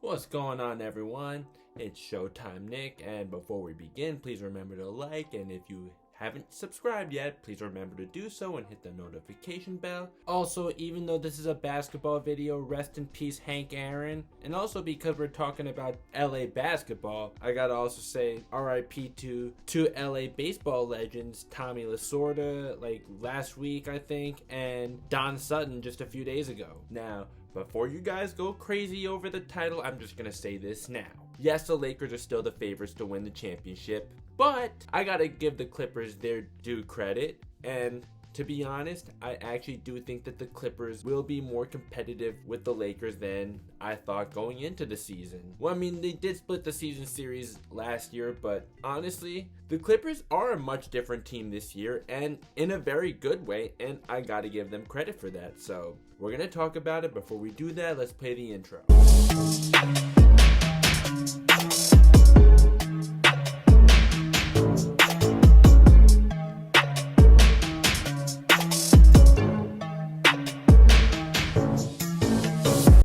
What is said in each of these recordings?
What's going on, everyone? It's Showtime Nick, and before we begin, please remember to like, and if you haven't subscribed yet, please remember to do so and hit the notification bell. Also, even though this is a basketball video, rest in peace Hank Aaron. And also because we're talking about LA basketball, I gotta also say RIP to two LA baseball legends, Tommy Lasorda like last week I think, and Don Sutton just a few days ago. Now, before you guys go crazy over the title, I'm just gonna say this now. Yes, the Lakers are still the favorites to win the championship, but I gotta give the Clippers their due credit, and to be honest, I actually do think that the Clippers will be more competitive with the Lakers than I thought going into the season. Well, I mean, they did split the season series last year, but honestly, the Clippers are a much different team this year, and in a very good way, and I gotta give them credit for that. So, we're gonna talk about it. Before we do that, let's play the intro.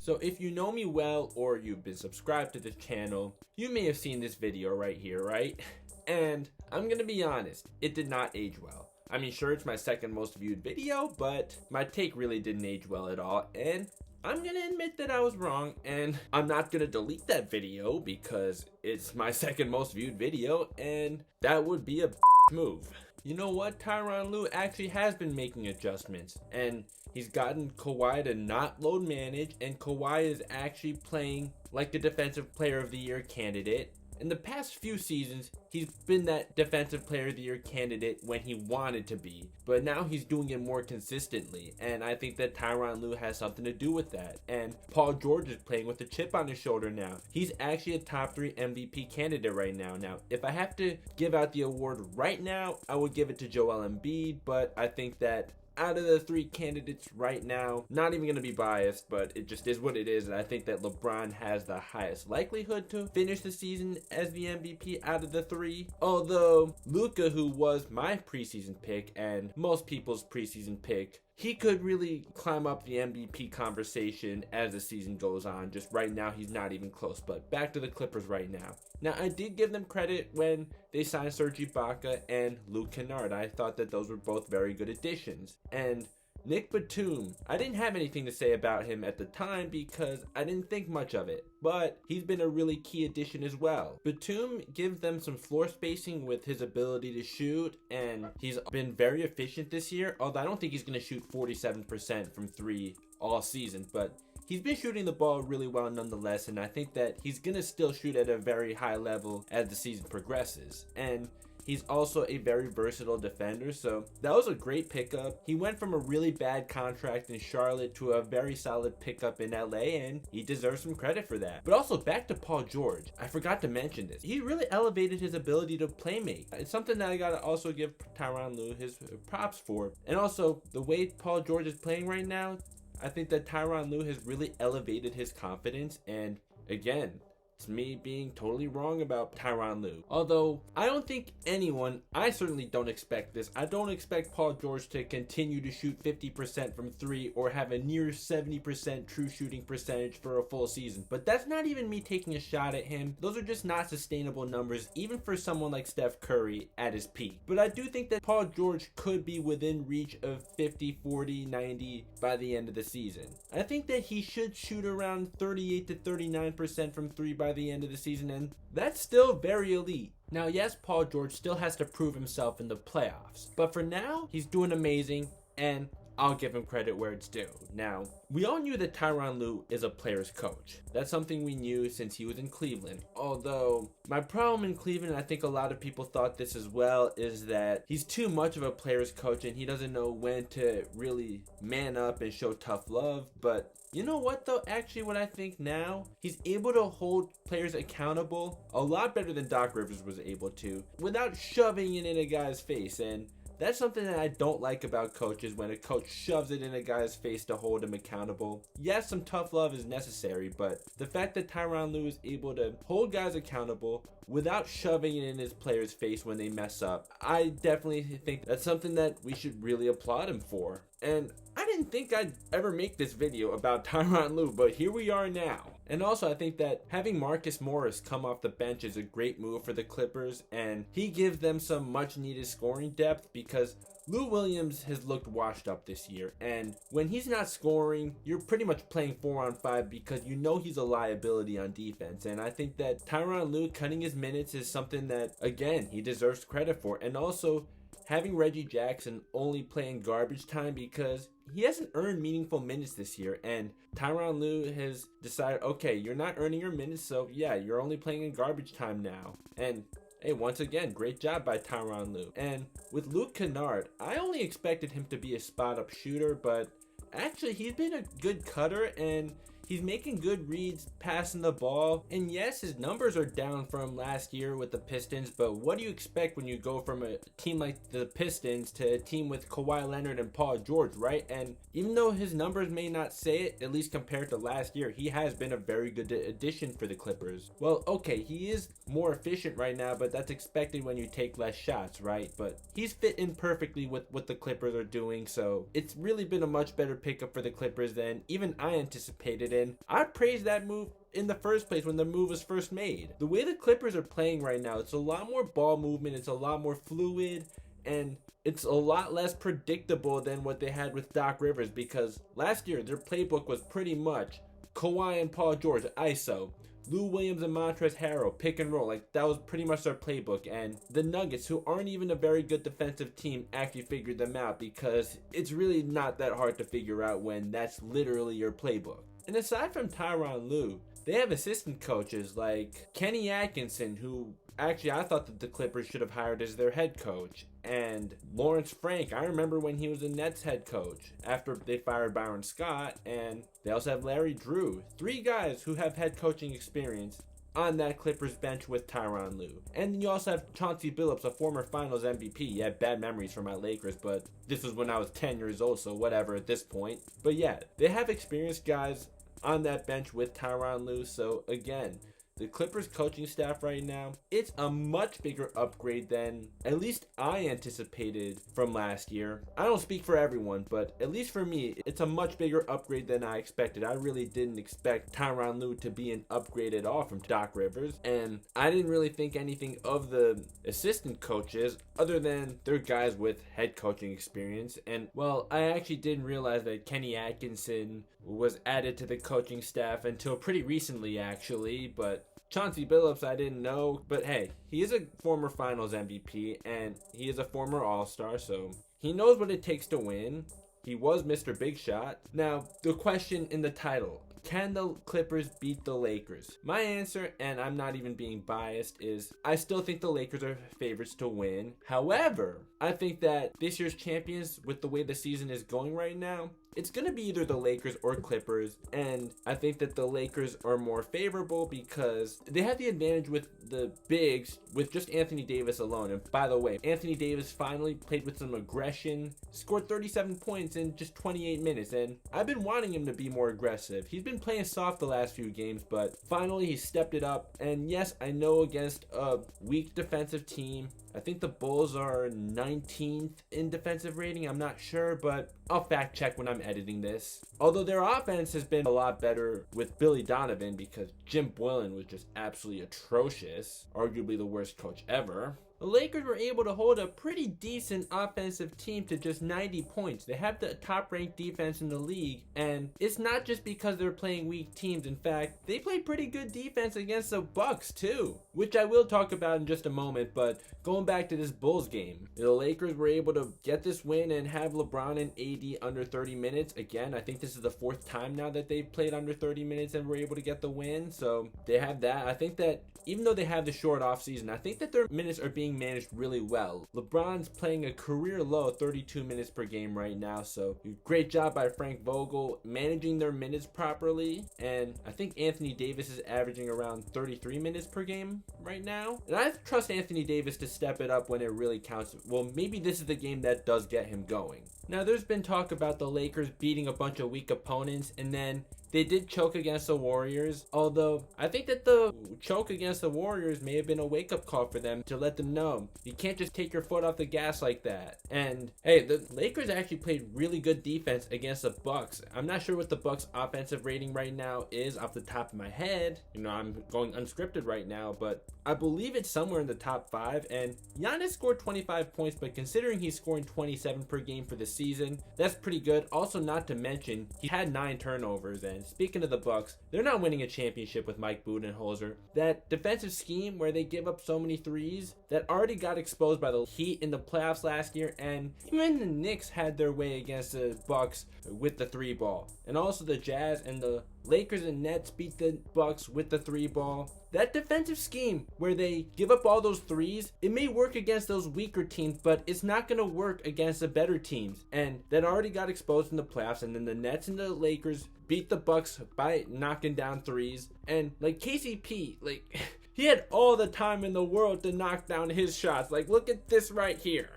So if you know me well or you've been subscribed to this channel, you may have seen this video right here, right? And I'm gonna be honest, it did not age well. I mean, sure, it's my second most viewed video, but my take really didn't age well at all, and I'm gonna admit that I was wrong, and I'm not gonna delete that video because it's my second most viewed video, and that would be a move. You know what? Tyronn Lue actually has been making adjustments, and he's gotten Kawhi to not load manage, and Kawhi is actually playing like the Defensive Player of the Year candidate. In the past few seasons, he's been that Defensive Player of the Year candidate when he wanted to be, but now he's doing it more consistently, and I think that Tyronn Lue has something to do with that. And Paul George is playing with a chip on his shoulder now. He's actually a top 3 MVP candidate right now. Now, if I have to give out the award right now, I would give it to Joel Embiid, but I think that out of the 3 candidates right now, not even going to be biased, but it just is what it is, and I think that LeBron has the highest likelihood to finish the season as the MVP out of the 3. Although Luka, who was my preseason pick and most people's preseason pick, he could really climb up the MVP conversation as the season goes on. Just right now, he's not even close. But back to the Clippers right now. Now, I did give them credit when they signed Serge Ibaka and Luke Kennard. I thought that those were both very good additions. And Nick Batum, I didn't have anything to say about him at the time because I didn't think much of it, but he's been a really key addition as well. Batum gives them some floor spacing with his ability to shoot, and he's been very efficient this year, although I don't think he's going to shoot 47% from 3 all season, but he's been shooting the ball really well nonetheless, and I think that he's going to still shoot at a very high level as the season progresses. And he's also a very versatile defender, so that was a great pickup. He went from a really bad contract in Charlotte to a very solid pickup in LA, and he deserves some credit for that. But also, back to Paul George. I forgot to mention this. He really elevated his ability to playmate. It's something that I gotta also give Tyronn Lue his props for. And also, the way Paul George is playing right now, I think that Tyronn Lue has really elevated his confidence, and again, it's me being totally wrong about Tyronn Lue. Although, I don't think anyone, I certainly don't expect this. I don't expect Paul George to continue to shoot 50% from 3 or have a near 70% true shooting percentage for a full season. But that's not even me taking a shot at him. Those are just not sustainable numbers, even for someone like Steph Curry at his peak. But I do think that Paul George could be within reach of 50, 40, 90 by the end of the season. I think that he should shoot around 38 to 39% from 3 by the end of the season, and that's still very elite. Now, yes, Paul George still has to prove himself in the playoffs, but for now, he's doing amazing, and I'll give him credit where it's due. Now, we all knew that Tyronn Lue is a player's coach. That's something we knew since he was in Cleveland. Although, my problem in Cleveland, and I think a lot of people thought this as well, is that he's too much of a player's coach and he doesn't know when to really man up and show tough love. But you know what though? Actually, what I think now, he's able to hold players accountable a lot better than Doc Rivers was able to without shoving it in a guy's face. And that's something that I don't like about coaches, when a coach shoves it in a guy's face to hold him accountable. Yes, some tough love is necessary, but the fact that Tyronn Lue is able to hold guys accountable without shoving it in his players' face when they mess up, I definitely think that's something that we should really applaud him for. And I didn't think I'd ever make this video about Tyronn Lue, but here we are now. And also, I think that having Marcus Morris come off the bench is a great move for the Clippers, and he gives them some much needed scoring depth because Lou Williams has looked washed up this year, and when he's not scoring, you're pretty much playing 4-on-5 because you know he's a liability on defense. And I think that Tyronn Lue cutting his minutes is something that, again, he deserves credit for. And also, having Reggie Jackson only playing garbage time because he hasn't earned meaningful minutes this year, and Tyronn Lue has decided, okay, you're not earning your minutes, so yeah, you're only playing in garbage time now. And hey, once again, great job by Tyronn Lue. And with Luke Kennard, I only expected him to be a spot-up shooter, but actually he's been a good cutter, and he's making good reads, passing the ball. And yes, his numbers are down from last year with the Pistons, but what do you expect when you go from a team like the Pistons to a team with Kawhi Leonard and Paul George, right? And even though his numbers may not say it, at least compared to last year, he has been a very good addition for the Clippers. Well, okay, he is more efficient right now, but that's expected when you take less shots, right? But he's fit in perfectly with what the Clippers are doing, so it's really been a much better pickup for the Clippers than even I anticipated. And I praised that move in the first place when the move was first made. The way the Clippers are playing right now, it's a lot more ball movement, it's a lot more fluid, and it's a lot less predictable than what they had with Doc Rivers, because last year their playbook was pretty much Kawhi and Paul George, ISO, Lou Williams and Montrezl Harrell, pick and roll. Like, that was pretty much their playbook. And the Nuggets, who aren't even a very good defensive team, actually figured them out, because it's really not that hard to figure out when that's literally your playbook. And aside from Tyronn Lue, they have assistant coaches like Kenny Atkinson, who actually I thought that the Clippers should have hired as their head coach, and Lawrence Frank. I remember when he was the Nets head coach after they fired Byron Scott. And they also have Larry Drew. 3 guys who have head coaching experience on that Clippers bench with Tyronn Lue. And then you also have Chauncey Billups, a former Finals MVP. Yeah, bad memories from my Lakers, but this was when I was 10 years old, so whatever at this point. But yeah, they have experienced guys on that bench with Tyronn Lue. So again, the Clippers coaching staff right now, it's a much bigger upgrade than at least I anticipated from last year. I don't speak for everyone, but at least for me, it's a much bigger upgrade than I expected. I really didn't expect Tyronn Lue to be an upgrade at all from Doc Rivers, and I didn't really think anything of the assistant coaches other than they're guys with head coaching experience. And well, I actually didn't realize that Kenny Atkinson was added to the coaching staff until pretty recently, actually. But Chauncey Billups, I didn't know. But hey, he is a former Finals MVP, and he is a former All-Star, so he knows what it takes to win. He was Mr. Big Shot. Now, the question in the title: can the Clippers beat the Lakers? My answer, and I'm not even being biased, is I still think the Lakers are favorites to win. However, I think that this year's champions, with the way the season is going right now, it's going to be either the Lakers or Clippers, and I think that the Lakers are more favorable because they have the advantage with the bigs with just Anthony Davis alone. And by the way, Anthony Davis finally played with some aggression, scored 37 points in just 28 minutes, and I've been wanting him to be more aggressive. He's been playing soft the last few games, but finally he stepped it up. And yes, I know against a weak defensive team, I think the Bulls are 19th in defensive rating. I'm not sure, but I'll fact check when I'm editing this. Although their offense has been a lot better with Billy Donovan, because Jim Boylen was just absolutely atrocious, arguably the worst coach ever. The Lakers were able to hold a pretty decent offensive team to just 90 points. They have the top-ranked defense in the league, and it's not just because they're playing weak teams. In fact, they play pretty good defense against the Bucks too, which I will talk about in just a moment. But going back to this Bulls game, the Lakers were able to get this win and have LeBron and AD under 30 minutes. Again, I think this is the 4th time now that they've played under 30 minutes and were able to get the win. So they have that. I think that even though they have the short off season, I think that their minutes are being managed really well. LeBron's playing a career low 32 minutes per game right now, so great job by Frank Vogel managing their minutes properly. And I think Anthony Davis is averaging around 33 minutes per game right now, and I trust Anthony Davis to step it up when it really counts. Well, maybe this is the game that does get him going. Now, there's been talk about the Lakers beating a bunch of weak opponents and then they did choke against the Warriors, although I think that the choke against the Warriors may have been a wake-up call for them to let them know you can't just take your foot off the gas like that. And hey, the Lakers actually played really good defense against the Bucks. I'm not sure what the Bucks offensive rating right now is off the top of my head. You know, I'm going unscripted right now, but I believe it's somewhere in the top 5. And Giannis scored 25 points, but considering he's scoring 27 per game for the season, that's pretty good. Also, not to mention, he had 9 turnovers. And speaking of the Bucks, they're not winning a championship with Mike Budenholzer. That defensive scheme where they give up so many threes, that already got exposed by the Heat in the playoffs last year, and even the Knicks had their way against the Bucks with the 3-ball. And also the Jazz and the Lakers and Nets beat the Bucks with the 3-ball. That defensive scheme where they give up all those threes, it may work against those weaker teams, but it's not going to work against the better teams. And that already got exposed in the playoffs. And then the Nets and the Lakers beat the Bucks by knocking down threes. And like KCP, like he had all the time in the world to knock down his shots. Like, look at this right here.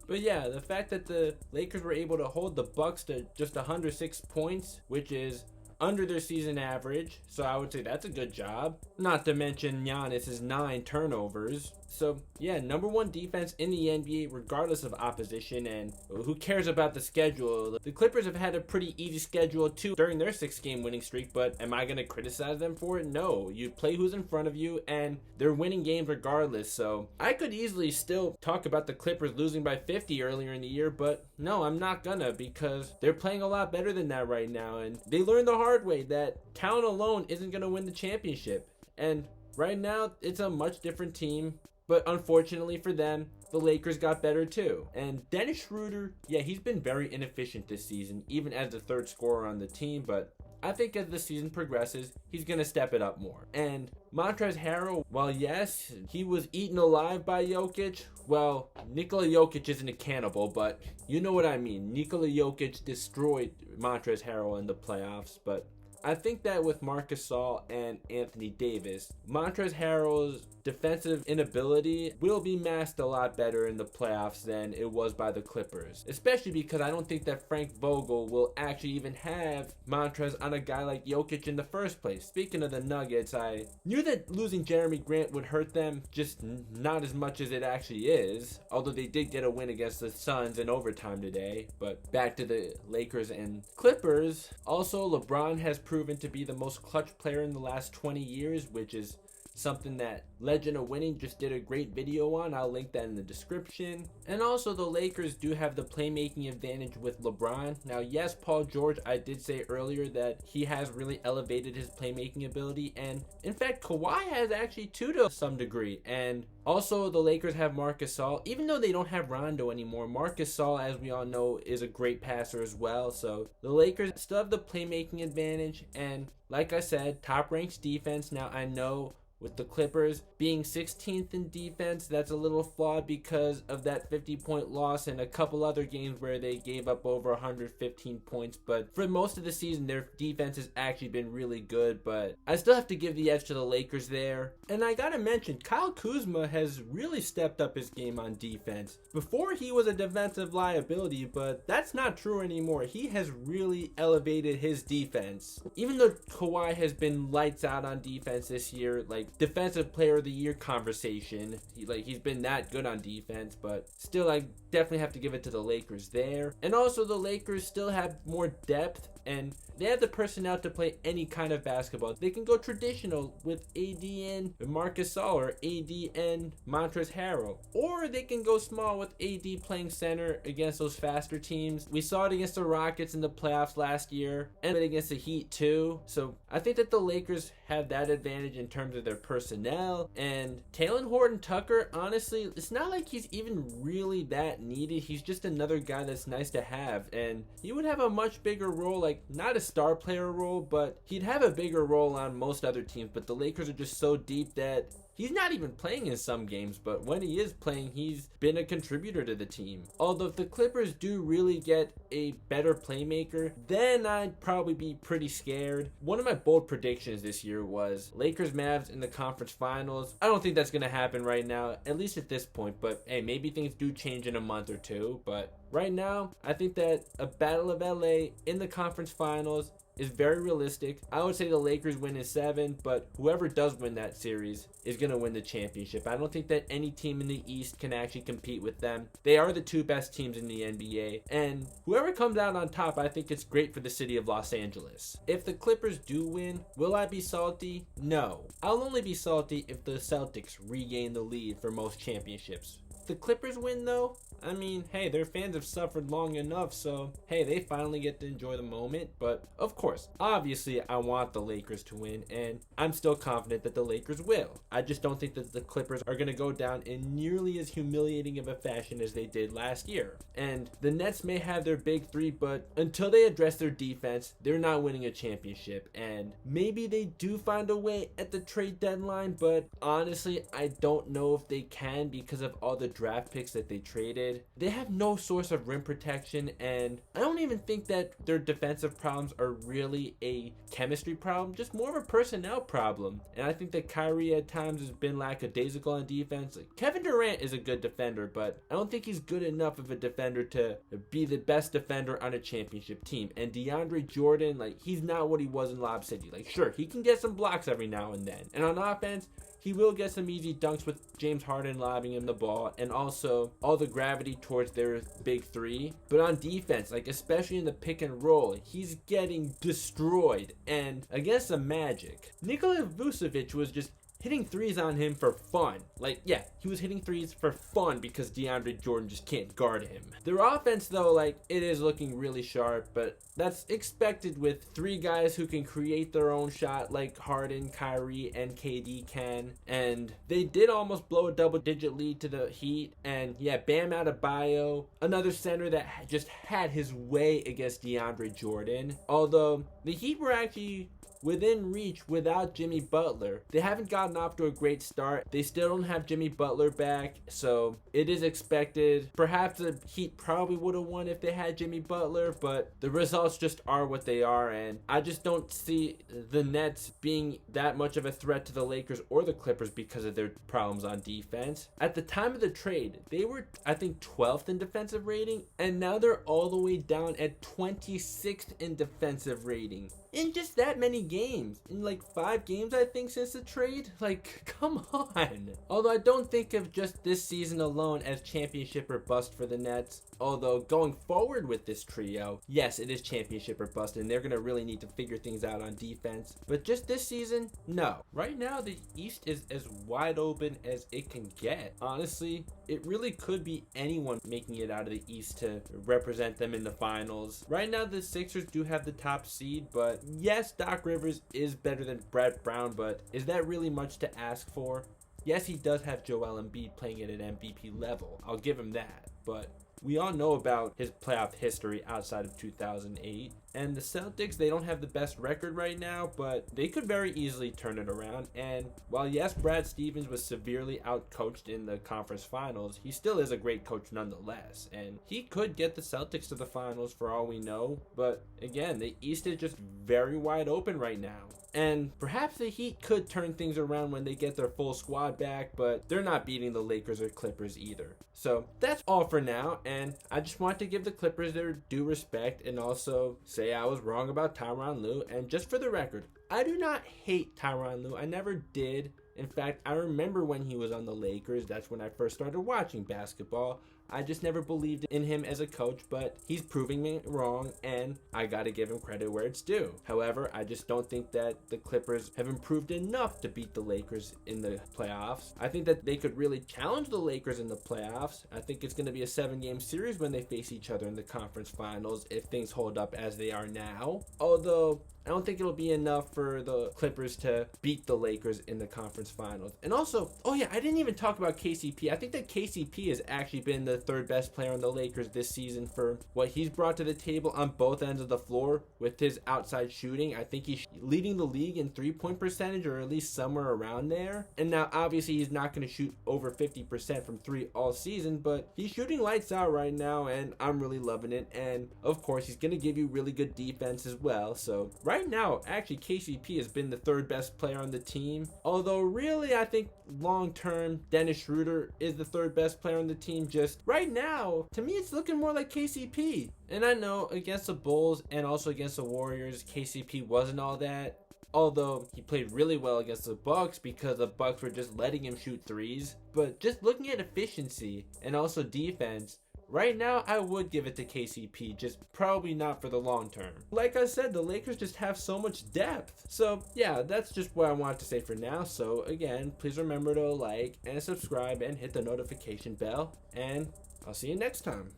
But yeah, the fact that the Lakers were able to hold the Bucks to just 106 points, which is under their season average, so I would say that's a good job. Not to mention Giannis's 9 turnovers. So yeah, #1 defense in the NBA regardless of opposition, and who cares about the schedule? The Clippers have had a pretty easy schedule too during their 6-game winning streak, but am I going to criticize them for it? No, you play who's in front of you and they're winning games regardless. So I could easily still talk about the Clippers losing by 50 earlier in the year, but no, I'm not gonna, because they're playing a lot better than that right now, and they learned the hard way that talent alone isn't going to win the championship. And right now it's a much different team. But unfortunately for them, the Lakers got better too. And Dennis Schroeder, yeah, he's been very inefficient this season, even as the 3rd scorer on the team. But I think as the season progresses, he's going to step it up more. And Montrezl Harrell, while yes, he was eaten alive by Jokic, well, Nikola Jokic isn't a cannibal, but you know what I mean. Nikola Jokic destroyed Montrezl Harrell in the playoffs, but I think that with Marc Gasol and Anthony Davis, Montrezl Harrell's defensive inability will be masked a lot better in the playoffs than it was by the Clippers. Especially because I don't think that Frank Vogel will actually even have Montrezl on a guy like Jokic in the first place. Speaking of the Nuggets, I knew that losing Jeremy Grant would hurt them, just not as much as it actually is. Although they did get a win against the Suns in overtime today. But back to the Lakers and Clippers. Also, LeBron has proven to be the most clutch player in the last 20 years, which is something that Legend of Winning just did a great video on. I'll link that in the description. And also the Lakers do have the playmaking advantage with LeBron. Now yes, Paul George, I did say earlier that he has really elevated his playmaking ability, and in fact Kawhi has actually too to some degree. And also the Lakers have Marc Gasol. Even though they don't have Rondo anymore, Marc Gasol, as we all know, is a great passer as well. So the Lakers still have the playmaking advantage, and like I said, top ranked defense. Now I know with the Clippers being 16th in defense, that's a little flawed because of that 50-point loss and a couple other games where they gave up over 115 points. But for most of the season, their defense has actually been really good. But I still have to give the edge to the Lakers there. And I gotta mention, Kyle Kuzma has really stepped up his game on defense. Before, he was a defensive liability, but that's not true anymore. He has really elevated his defense. Even though Kawhi has been lights out on defense this year, like defensive player of the year conversation, he's been that good on defense, but still I definitely have to give it to the Lakers there. And also the Lakers still have more depth, and they have the personnel to play any kind of basketball. They can go traditional with AD and Marc Gasol, or AD and Montrezl Harrell, or they can go small with AD playing center against those faster teams. We saw it against the Rockets in the playoffs last year, and against the Heat too. So I think that the Lakers have that advantage in terms of their personnel. And Talen Horton-Tucker, honestly, it's not like he's even really that needed. He's just another guy that's nice to have, and he would have a much bigger role, like not a star player role, but he'd have a bigger role on most other teams. But the Lakers are just so deep that he's not even playing in some games, but when he is playing, he's been a contributor to the team. Although if the Clippers do really get a better playmaker, then I'd probably be pretty scared. One of my bold predictions this year was Lakers Mavs in the conference finals. I don't think that's going to happen right now, at least at this point, but hey, maybe things do change in a month or two. But right now, I think that a Battle of LA in the conference finals is very realistic. I would say the Lakers win in 7, but whoever does win that series is going to win the championship. I don't think that any team in the East can actually compete with them. They are the 2 best teams in the NBA, and whoever comes out on top, I think it's great for the city of Los Angeles. If the Clippers do win, will I be salty? No. I'll only be salty if the Celtics regain the lead for most championships. If the Clippers win though, I mean, hey, their fans have suffered long enough, so hey, they finally get to enjoy the moment. But of course, obviously, I want the Lakers to win, and I'm still confident that the Lakers will. I just don't think that the Clippers are going to go down in nearly as humiliating of a fashion as they did last year. And the Nets may have their big 3, but until they address their defense, they're not winning a championship. And maybe they do find a way at the trade deadline, but honestly, I don't know if they can because of all the draft picks that they traded. They have no source of rim protection, and I don't even think that their defensive problems are really a chemistry problem, just more of a personnel problem. And I think that Kyrie at times has been lackadaisical on defense. Like, Kevin Durant is a good defender, but I don't think he's good enough of a defender to be the best defender on a championship team. And DeAndre Jordan, like, he's not what he was in Lob City. Like, sure, he can get some blocks every now and then. And on offense, he will get some easy dunks with James Harden lobbing him the ball, and also all the gravity towards their big 3. But on defense, like especially in the pick and roll, he's getting destroyed. And against the Magic, Nikola Vucevic was just hitting threes on him for fun. Like, yeah, he was hitting threes for fun because DeAndre Jordan just can't guard him. Their offense, though, like, it is looking really sharp, but that's expected with 3 guys who can create their own shot like Harden, Kyrie, and KD can. And they did almost blow a double-digit lead to the Heat. And yeah, Bam Adebayo, another center that just had his way against DeAndre Jordan. Although the Heat were actually within reach without Jimmy Butler. They haven't gotten off to a great start. They still don't have Jimmy Butler back, so it is expected. Perhaps the Heat probably would have won if they had Jimmy Butler, but the results just are what they are, and I just don't see the Nets being that much of a threat to the Lakers or the Clippers because of their problems on defense. At the time of the trade, they were, I think, 12th in defensive rating, and now they're all the way down at 26th in defensive rating. In just that many games. In like 5 games, I think, since the trade. Like, come on. Although I don't think of just this season alone as championship or bust for the Nets. Although going forward with this trio, yes, it is championship or bust, and they're going to really need to figure things out on defense. But just this season, no. Right now, the East is as wide open as it can get. Honestly, it really could be anyone making it out of the East to represent them in the finals. Right now, the Sixers do have the top seed, but yes, Doc Rivers is better than Brett Brown, but is that really much to ask for? Yes, he does have Joel Embiid playing at an MVP level. I'll give him that, but we all know about his playoff history outside of 2008. And the Celtics, they don't have the best record right now, but they could very easily turn it around. And while, yes, Brad Stevens was severely outcoached in the conference finals, he still is a great coach nonetheless. And he could get the Celtics to the finals for all we know. But again, the East is just very wide open right now. And perhaps the Heat could turn things around when they get their full squad back, but they're not beating the Lakers or Clippers either. So that's all for now, and I just want to give the Clippers their due respect and also say I was wrong about Tyronn Lue. And just for the record, I do not hate Tyronn Lue. I never did. In fact, I remember when he was on the Lakers. That's when I first started watching basketball. I just never believed in him as a coach, but he's proving me wrong, and I gotta give him credit where it's due. However, I just don't think that the Clippers have improved enough to beat the Lakers in the playoffs. I think that they could really challenge the Lakers in the playoffs. I think it's going to be a 7-game series when they face each other in the conference finals if things hold up as they are now. Although I don't think it'll be enough for the Clippers to beat the Lakers in the conference finals. And also, oh yeah, I didn't even talk about KCP. I think that KCP has actually been the the third best player on the Lakers this season for what he's brought to the table on both ends of the floor with his outside shooting. I think he's leading the league in 3-point percentage, or at least somewhere around there. And now obviously he's not going to shoot over 50% from 3 all season, but he's shooting lights out right now, and I'm really loving it. And of course he's going to give you really good defense as well. So right now actually KCP has been the third best player on the team, although really I think long term Dennis Schroeder is the third best player on the team. Just right now to me it's looking more like KCP. And I know against the Bulls and also against the Warriors KCP wasn't all that, although he played really well against the Bucks because the Bucks were just letting him shoot threes. But just looking at efficiency and also defense, right now I would give it to KCP, just probably not for the long term. Like I said, the Lakers just have so much depth. So yeah, that's just what I wanted to say for now. So again, please remember to like and subscribe and hit the notification bell, and I'll see you next time.